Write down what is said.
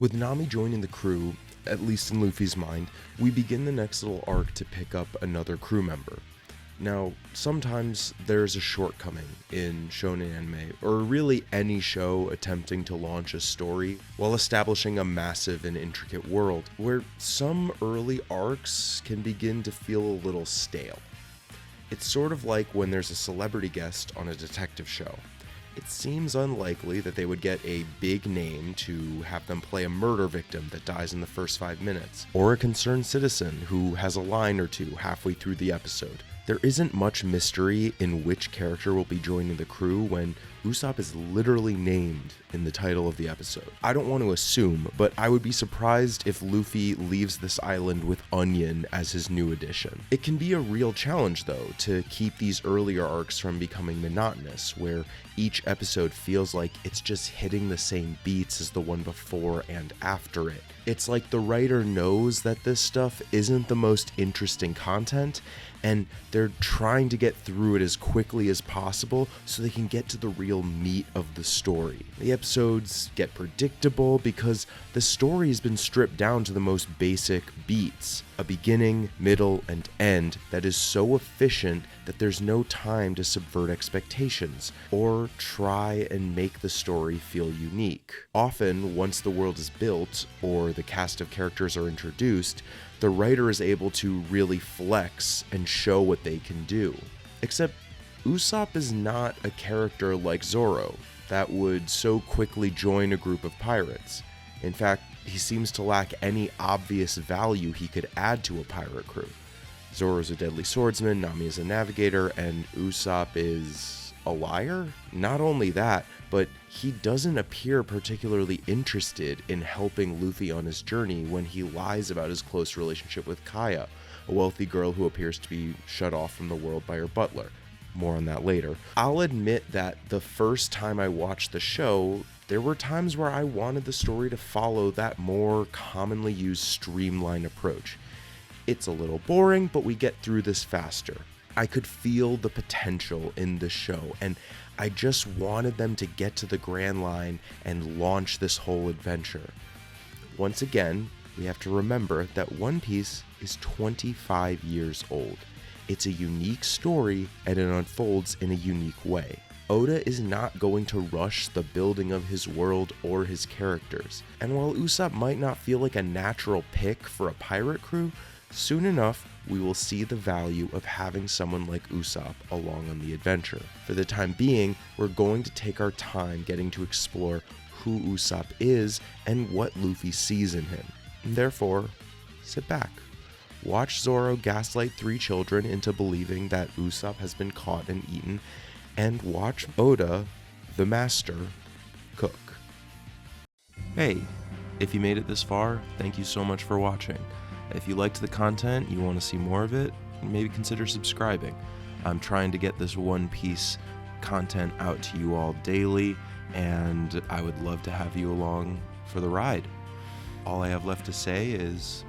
With Nami joining the crew, at least in Luffy's mind, we begin the next little arc to pick up another crew member. Now, sometimes there's a shortcoming in shonen anime, or really any show attempting to launch a story while establishing a massive and intricate world, where some early arcs can begin to feel a little stale. It's sort of like when there's a celebrity guest on a detective show. It seems unlikely that they would get a big name to have them play a murder victim that dies in the first 5 minutes, or a concerned citizen who has a line or two halfway through the episode. There isn't much mystery in which character will be joining the crew when Usopp is literally named in the title of the episode. I don't want to assume, but I would be surprised if Luffy leaves this island with Onion as his new addition. It can be a real challenge, though, to keep these earlier arcs from becoming monotonous, where each episode feels like it's just hitting the same beats as the one before and after it. It's like the writer knows that this stuff isn't the most interesting content, and they're trying to get through it as quickly as possible so they can get to the real meat of the story. The episodes get predictable because the story has been stripped down to the most basic beats, a beginning, middle, and end that is so efficient that there's no time to subvert expectations or try and make the story feel unique. Often, once the world is built or the cast of characters are introduced, the writer is able to really flex and show what they can do. Except Usopp is not a character like Zoro that would so quickly join a group of pirates. In fact, he seems to lack any obvious value he could add to a pirate crew. Zoro's a deadly swordsman, Nami is a navigator, and Usopp is a liar? Not only that, but he doesn't appear particularly interested in helping Luffy on his journey when he lies about his close relationship with Kaya, a wealthy girl who appears to be shut off from the world by her butler. More on that later. I'll admit that the first time I watched the show, there were times where I wanted the story to follow that more commonly used streamline approach. It's a little boring, but we get through this faster. I could feel the potential in the show, and I just wanted them to get to the Grand Line and launch this whole adventure. Once again, we have to remember that One Piece is 25 years old. It's a unique story, and it unfolds in a unique way. Oda is not going to rush the building of his world or his characters, and while Usopp might not feel like a natural pick for a pirate crew, soon enough we will see the value of having someone like Usopp along on the adventure. For the time being, we're going to take our time getting to explore who Usopp is and what Luffy sees in him. And therefore, sit back. Watch Zoro gaslight 3 children into believing that Usopp has been caught and eaten, and watch Oda, the master, cook. Hey, if you made it this far, thank you so much for watching. If you liked the content, you want to see more of it, maybe consider subscribing. I'm trying to get this One Piece content out to you all daily, and I would love to have you along for the ride. All I have left to say is,